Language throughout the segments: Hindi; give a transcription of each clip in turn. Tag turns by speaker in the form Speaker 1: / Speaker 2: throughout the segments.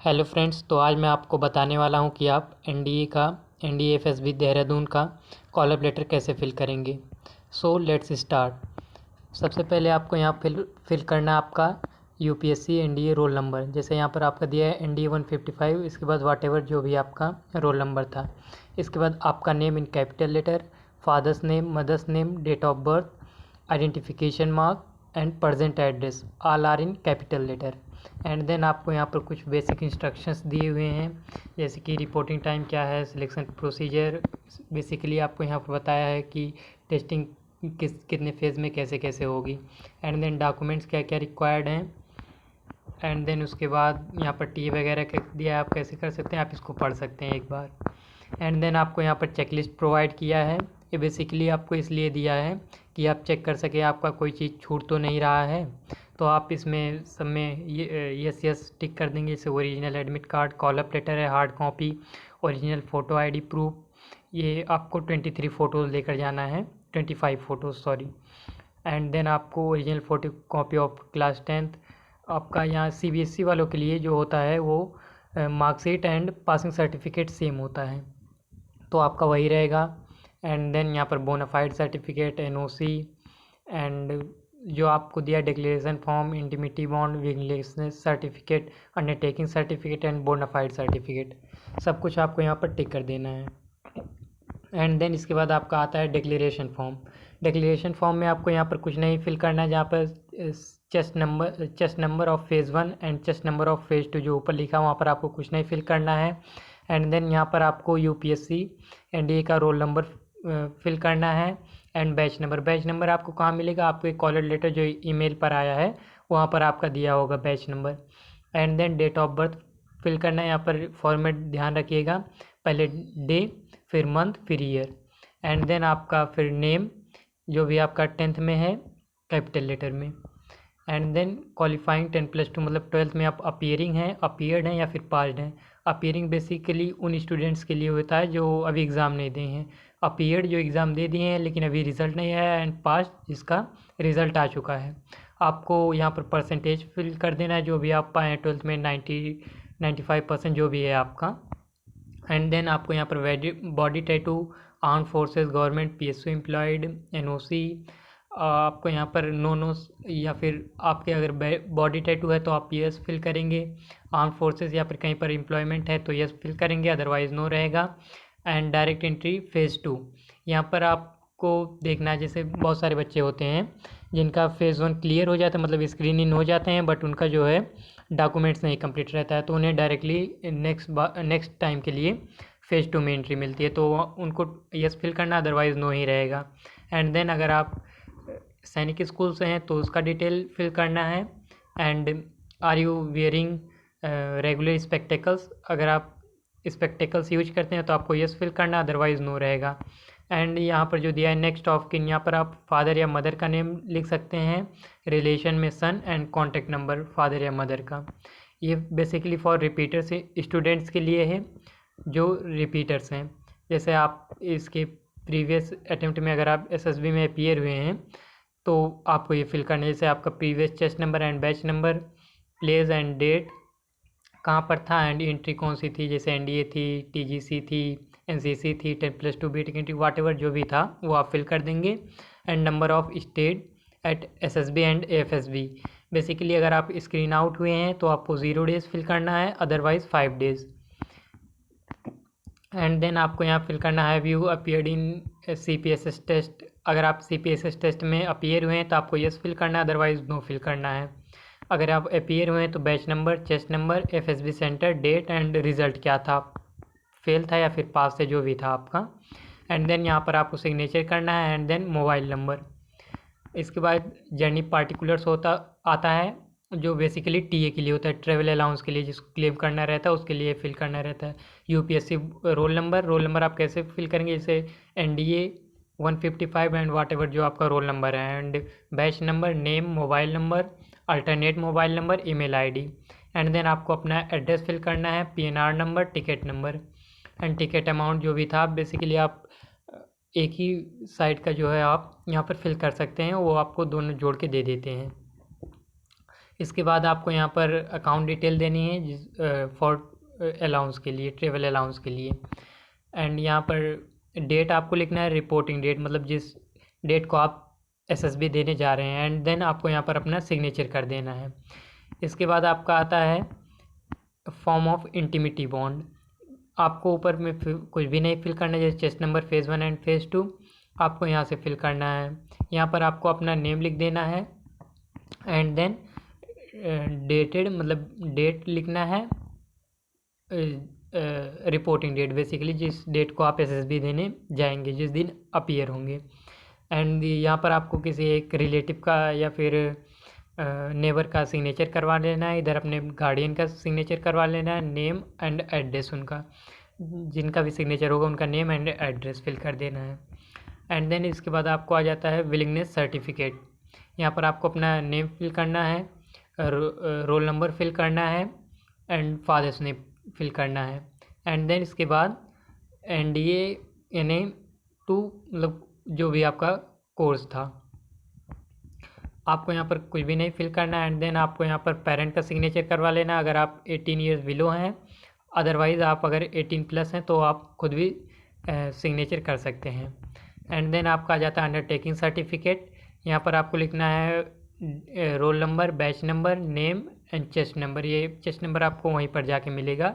Speaker 1: हेलो फ्रेंड्स, तो आज मैं आपको बताने वाला हूं कि आप एनडीए एफएसबी देहरादून का कॉल अप लेटर कैसे फिल करेंगे। So let's start. सबसे पहले आपको यहाँ फिल करना है आपका यूपीएससी एनडीए रोल नंबर। जैसे यहाँ पर आपका दिया है एनडीए 155, इसके बाद वाटेवर जो भी आपका रोल नंबर था। इसके बाद आपका name in capital letter, father's name, mother's name, date of birth, identification mark and present address all are in capital letter. And then आपको यहाँ पर कुछ बेसिक इंस्ट्रक्शंस दिए हुए हैं, जैसे कि रिपोर्टिंग टाइम क्या है, सिलेक्शन प्रोसीजर। बेसिकली आपको यहाँ पर बताया है कि टेस्टिंग कितने फेज़ में कैसे कैसे होगी। एंड देन डॉक्यूमेंट्स क्या क्या रिक्वायर्ड हैं। एंड देन उसके बाद यहाँ पर टी वगैरह दिया है, आप कैसे कर सकते हैं, आप इसको पढ़ सकते हैं एक बार। एंड देन आपको यहाँ पर चेकलिस्ट प्रोवाइड किया है। ये बेसिकली आपको इसलिए दिया है कि आप चेक कर सके आपका कोई चीज़ छूट तो नहीं रहा है। तो आप इसमें सब में यस यस टिक कर देंगे। जैसे original admit card, call up letter है, hard copy, original photo ID proof. ये आपको 23 फ़ोटोज़ लेकर जाना है, 25 फ़ोटोज़ सॉरी। एंड देन आपको original photo copy of class 10th। आपका यहाँ सीबीएसई वालों के लिए जो होता है वो marksheet and passing certificate same होता है, तो आपका वही रहेगा। एंड देन यहाँ पर बोनाफाइड सर्टिफिकेट, एनओसी, एंड जो आपको दिया declaration form, indemnity bond, vigilance certificate, undertaking certificate and bona fide certificate, सब कुछ आपको यहाँ पर टिक कर देना है। एंड देन इसके बाद आपका आता है डिक्लेरेशन फॉर्म। डिक्लेरेशन फॉर्म में आपको यहाँ पर कुछ नहीं फिल करना है, जहाँ पर chest number of phase 1 and chest number of phase 2 जो ऊपर लिखा वहाँ पर आपको कुछ नहीं फिल करना है। एंड देन यहाँ पर आपको यूपीएससी एनडीए का रोल नंबर फिल करना है एंड बैच नंबर आपको कहाँ मिलेगा, आपको एक कॉलर लेटर जो ईमेल पर आया है वहाँ पर आपका दिया होगा batch number. And then date of birth fill करना है। यहाँ पर फॉर्मेट ध्यान रखिएगा, पहले डे, फिर मंथ, फिर ईयर। एंड देन आपका फिर नेम जो भी आपका 10th में है कैपिटल लेटर में। एंड देन क्वालिफाइंग 10+2 मतलब 12th में आप अपीयरिंग हैं, अपीयर्ड हैं या फिर पास्ड हैं। अपीयरिंग बेसिकली उन स्टूडेंट्स के लिए होता है जो अभी एग्ज़ाम नहीं दिए हैं। अपीयर्ड जो एग्ज़ाम दे दिए हैं लेकिन अभी रिज़ल्ट नहीं आया, एंड पास्ड जिसका रिज़ल्ट आ चुका है। आपको यहाँ पर परसेंटेज फिल कर देना है जो भी आप पाएँ 12th में, 95% जो भी है आपका। एंड देन आपको यहाँ पर body tattoo, arm forces, government, PSU employed, NOC. आपको यहाँ पर नो या फिर आपके अगर बॉडी टैटू है तो आप यस फिल करेंगे, आर्म फोर्सेस या फिर कहीं पर एम्प्लॉयमेंट है तो यस फिल करेंगे, अदरवाइज़ नो रहेगा। एंड डायरेक्ट एंट्री फेज़ 2, यहाँ पर आपको देखना है जैसे बहुत सारे बच्चे होते हैं जिनका फेज़ 1 क्लियर हो जाता है, मतलब स्क्रीन इन हो जाते हैं, बट उनका जो है डॉक्यूमेंट्स नहीं कंप्लीट रहता है, तो उन्हें डायरेक्टली नेक्स्ट टाइम के लिए फेज़ 2 में एंट्री मिलती है, तो उनको यस फिल करना, अदरवाइज़ नो ही रहेगा। एंड देन अगर आप सैनिक स्कूल से हैं तो उसका डिटेल फिल करना है। And are you wearing regular spectacles, अगर आप स्पेक्टेकल्स यूज करते हैं तो आपको यस फिल करना, अदरवाइज़ नो रहेगा। एंड यहाँ पर जो दिया है नेक्स्ट ऑफ किन, यहाँ पर आप फादर या मदर का नेम लिख सकते हैं, रिलेशन में सन, एंड कॉन्टैक्ट नंबर फादर या मदर का। ये बेसिकली फॉर रिपीटर्स स्टूडेंट्स के लिए है जो रिपीटर्स हैं। जैसे आप इसके प्रीवियस अटेम्प्ट में अगर आप एसएसबी में अपीयर हुए हैं तो आपको ये फिल करना है, जैसे आपका previous chest number and batch number, place and date, कहाँ पर था, एंड एंट्री कौन सी थी, जैसे एनडीए थी, टीजीसी थी, एनसीसी थी, 10+2 बीटेक एंट्री, वाटेवर जो भी था वो आप फिल कर देंगे। And number of state at SSB and AFSB. Basically अगर आप स्क्रीन आउट हुए हैं तो आपको 0 डेज़ फिल करना है, अदरवाइज़ 5 डेज़। एंड देन आपको यहाँ फिल करना है, have you appeared in CPSS test, अगर आप सीपीएसएस टेस्ट में अपीयर हुए हैं तो आपको यस फिल करना है, अदरवाइज़ नो फिल करना है। अगर आप अपीयर हुए हैं तो batch number, chest number, FSB centre, date and result क्या था, फेल था या फिर पास है, जो भी था आपका। एंड देन यहाँ पर आपको सिग्नेचर करना है, एंड देन मोबाइल नंबर। इसके बाद जर्नी पार्टिकुलर्स आता है जो बेसिकली टीए के लिए होता है, ट्रेवल अलाउंस के लिए जिसको क्लेम करना रहता है उसके लिए फिल करना रहता है। यूपीएससी रोल नंबर आप कैसे फिल करेंगे, जैसे एनडीए 155 एंड वाट एवर जो आपका रोल नंबर है, and batch number, name, mobile number, alternate mobile number, email ID. And then आपको अपना एड्रेस फिल करना है, PNR number, ticket number, and ticket amount जो भी था। बेसिकली आप एक ही साइड का जो है आप यहाँ पर फिल कर सकते हैं, वो आपको दोनों जोड़ के दे देते हैं। इसके बाद आपको यहाँ पर अकाउंट डिटेल देनी है जिस फॉर अलाउंस के लिए, ट्रेवल अलाउंस के लिए। एंड यहाँ पर डेट आपको लिखना है, रिपोर्टिंग डेट, मतलब जिस डेट को आप एसएसबी देने जा रहे हैं। एंड देन आपको यहाँ पर अपना सिग्नेचर कर देना है। इसके बाद आपका आता है फॉर्म ऑफ इंटीमिटी बॉन्ड। आपको ऊपर में कुछ भी नहीं फिल करना है, जैसे chest number phase 1 and phase 2 आपको यहाँ से फिल करना है। यहाँ पर आपको अपना नेम लिख देना है एंड देन डेटेड, मतलब डेट लिखना है, रिपोर्टिंग डेट बेसिकली जिस डेट को आप एसएसबी देने जाएंगे, जिस दिन अपीयर होंगे। एंड यहाँ पर आपको किसी एक रिलेटिव का या फिर नेबर का सिग्नेचर करवा लेना है, इधर अपने गार्डियन का सिग्नेचर करवा लेना है, नेम एंड एड्रेस उनका, जिनका भी सिग्नेचर होगा उनका नेम एंड एड्रेस फिल कर देना है। एंड देन इसके बाद आपको आ जाता है विलिंगनेस सर्टिफिकेट। यहाँ पर आपको अपना नेम फिल करना है, रोल नंबर फिल करना है एंड फादर्स नेम फिल करना है। एंड देन इसके बाद एनडीए यानी 2 मतलब जो भी आपका कोर्स था, आपको यहाँ पर कुछ भी नहीं फिल करना है। एंड देन आपको यहाँ पर पेरेंट का सिग्नेचर करवा लेना अगर आप 18 ईयर्स बिलो हैं। अदरवाइज़ आप अगर 18 प्लस हैं तो आप खुद भी सिग्नेचर कर सकते हैं। एंड देन आपका आ जाता है अंडरटेकिंग सर्टिफिकेट। यहाँ पर आपको लिखना है roll number, batch number, name and chest number. ये चेस्ट नंबर आपको वहीं पर जाके मिलेगा,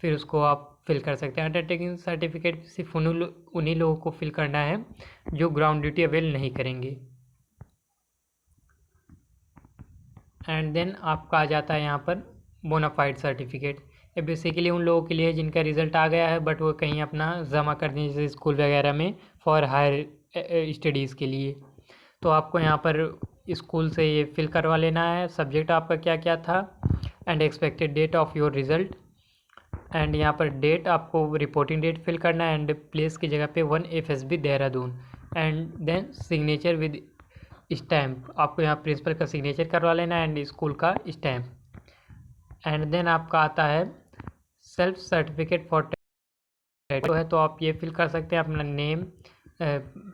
Speaker 1: फिर उसको आप फिल कर सकते हैं। अंडरटेकिंग सर्टिफिकेट सिर्फ उन्हीं लोगों को फिल करना है जो ग्राउंड ड्यूटी अवेल नहीं करेंगे। एंड देन आपका आ जाता है यहाँ पर बोनाफाइड सर्टिफिकेट। ये बेसिकली उन लोगों के लिए जिनका रिज़ल्ट आ गया है बट वो कहीं अपना जमा कर दें, जैसे स्कूल वगैरह में फॉर हायर स्टडीज़ के लिए। तो आपको यहाँ पर स्कूल से ये फिल करवा लेना है, सब्जेक्ट आपका क्या क्या था and expected date of your result. And यहाँ पर डेट आपको रिपोर्टिंग डेट फिल करना है एंड प्लेस की जगह पे 1 FSB Dehradun. And then signature with stamp, आपको यहाँ प्रिंसिपल का सिग्नेचर करवा लेना एंड स्कूल का स्टैम्प। एंड देन आपका आता है सेल्फ सर्टिफिकेट फॉर टैटू है, तो आप ये फिल कर सकते हैं अपना name,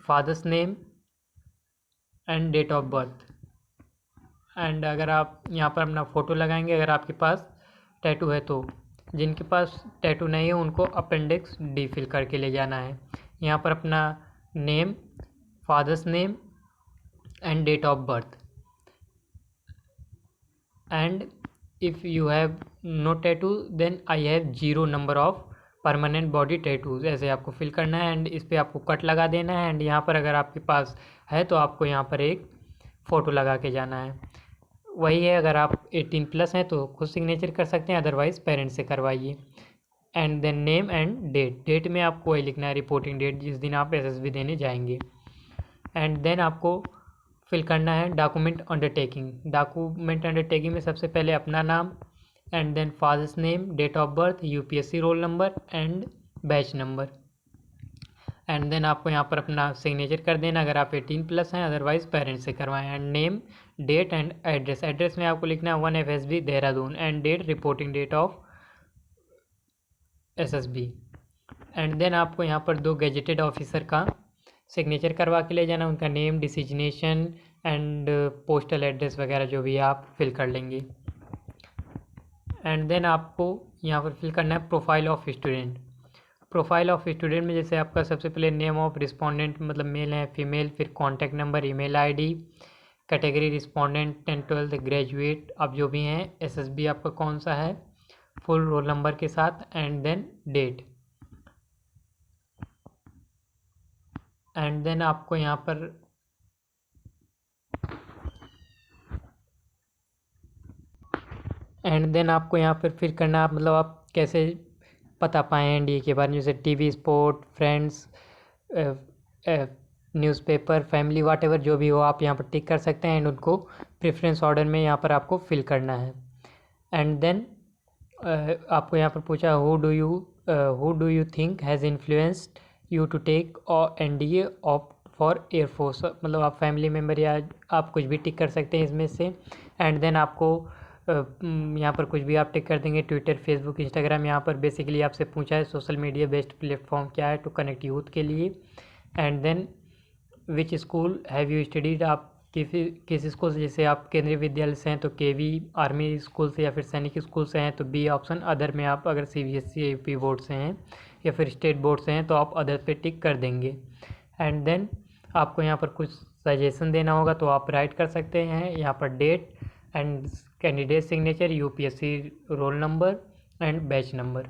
Speaker 1: father's name and date of birth. And अगर आप यहाँ पर अपना फ़ोटो लगाएंगे अगर आपके पास टैटू है तो, जिनके पास टैटू नहीं है उनको अपेंडिक्स डी फिल करके ले जाना है। यहाँ पर अपना name, father's name and date of birth. And if you have no tattoo then I have 0 number of permanent body tattoos, ऐसे आपको फिल करना है एंड इस पर आपको कट लगा देना है। एंड यहाँ पर अगर आपके पास है तो आपको यहाँ पर एक फ़ोटो लगा के जाना है। वही है, अगर आप 18 प्लस हैं तो खुद सिग्नेचर कर सकते हैं, अदरवाइज़ पेरेंट्स से करवाइए। And then name and date, date में आपको वही लिखना है रिपोर्टिंग डेट जिस दिन आप एसएसबी देने जाएंगे। एंड देन आपको फिल करना है डॉक्यूमेंट अंडरटेकिंग। डॉक्यूमेंट अंडरटेकिंग में सबसे पहले अपना नाम and then father's name, date of birth, UPSC roll number and batch number. And then आपको यहाँ पर अपना सिग्नेचर कर देना अगर आप 18 प्लस हैं, अदरवाइज़ पेरेंट्स से करवाएं। And name, date and address, address में आपको लिखना है 1 FSB Dehradun and date reporting date of SSB। And then आपको यहाँ पर 2 गेजेटेड ऑफिसर का सिग्नेचर करवा के ले जाना, उनका name, designation and postal address वगैरह जो भी आप फिल कर लेंगे। एंड देन आपको यहाँ पर फिल करना है profile of student. Profile of student में जैसे आपका सबसे पहले नेम ऑफ रिस्पोंडेंट, मतलब मेल है फीमेल, फिर contact number, email ID, category respondent 10 12 graduate, अब जो भी हैं, एसएसबी आपका कौन सा है, फुल रोल नंबर के साथ, and then date. And then आपको यहाँ पर फिल करना है, मतलब आप कैसे पता पाएँ एनडीए के बारे में, जैसे TV, sport, friends, newspaper, family, वाटेवर जो भी हो आप यहाँ पर टिक कर सकते हैं। एंड उनको प्रेफरेंस ऑर्डर में यहाँ पर आपको फिल करना है। एंड देन आपको यहाँ पर पूछा who do you think has influenced you to take NDA opt for air force, मतलब आप फैमिली मेम्बर या आप कुछ भी टिक कर सकते हैं इसमें से। एंड देन आपको यहाँ पर कुछ भी आप टिक कर देंगे, ट्विटर, फेसबुक, इंस्टाग्राम। यहाँ पर बेसिकली आपसे पूछा है सोशल मीडिया बेस्ड प्लेटफॉर्म क्या है टू कनेक्ट यूथ के लिए। And then which school have you studied, आप किसी स्कूल से, जैसे आप केंद्रीय विद्यालय से हैं तो केवी, आर्मी स्कूल से या फिर सैनिक स्कूल से हैं तो बी ऑप्शन। अदर में आप अगर सीबीएसई यूपी बोर्ड से हैं या फिर स्टेट बोर्ड से हैं तो आप अदर पे टिक कर देंगे। एंड देन आपको यहाँ पर कुछ सजेशन देना होगा तो आप राइट कर सकते हैं यहाँ पर date and candidate signature, UPSC roll number and batch number.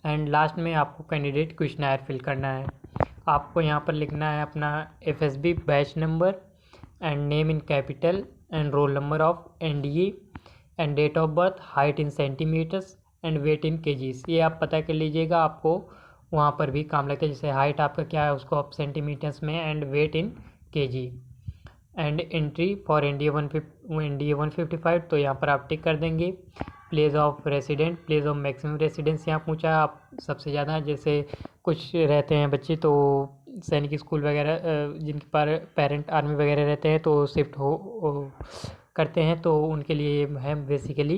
Speaker 1: And last में आपको कैंडिडेट क्वेश्चनर फिल करना है। आपको यहाँ पर लिखना है अपना FSB batch number and name in capital and roll number of NDA and date of birth, height in centimetres and weight in KGs. ये आप पता कर लीजिएगा, आपको वहाँ पर भी काम लगता है। जैसे हाइट आपका क्या है उसको आप सेंटीमीटर्स में and weight in KG. And entry for NDA 155 तो यहाँ पर आप टिक कर देंगे। Place of resident, place of maximum residence यहाँ पूछा आप सबसे ज़्यादा, जैसे कुछ रहते हैं बच्चे तो सैनिक स्कूल वगैरह जिनके पर पेरेंट आर्मी वगैरह रहते हैं तो शिफ्ट करते हैं तो उनके लिए है basically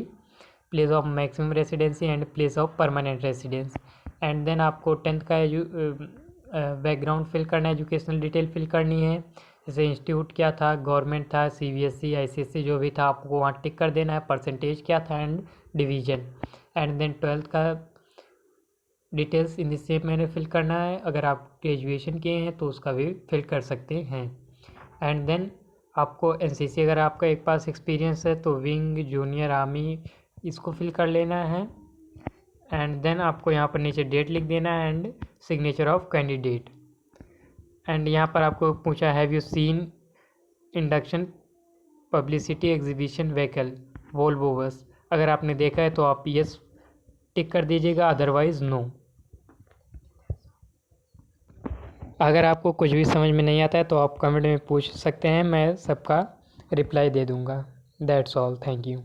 Speaker 1: place of maximum residency and place of permanent residence. And then आपको 10th का बैकग्राउंड फिल करना है, एजुकेशनल डिटेल फिल करनी है, जैसे इंस्टीट्यूट क्या था, गवर्नमेंट था, सीबीएसई आईसीएसई जो भी था आपको वहाँ टिक कर देना है, परसेंटेज क्या था and division. And then 12th का डिटेल्स इन द सेम मैंने फिल करना है। अगर आप ग्रेजुएशन किए हैं तो उसका भी फिल कर सकते हैं। एंड देन आपको एनसीसी अगर आपका एक पास एक्सपीरियंस है तो विंग, जूनियर आर्मी इसको फिल कर लेना है। एंड देन आपको यहाँ पर नीचे डेट लिख देना है and signature of candidate. And यहाँ पर आपको पूछा have you seen induction publicity exhibition vehicle Volvo bus, अगर आपने देखा है तो आप यस टिक कर दीजिएगा, अदरवाइज़ नो। अगर आपको कुछ भी समझ में नहीं आता है तो आप कमेंट में पूछ सकते हैं, मैं सबका रिप्लाई दे दूँगा। That's all, thank you.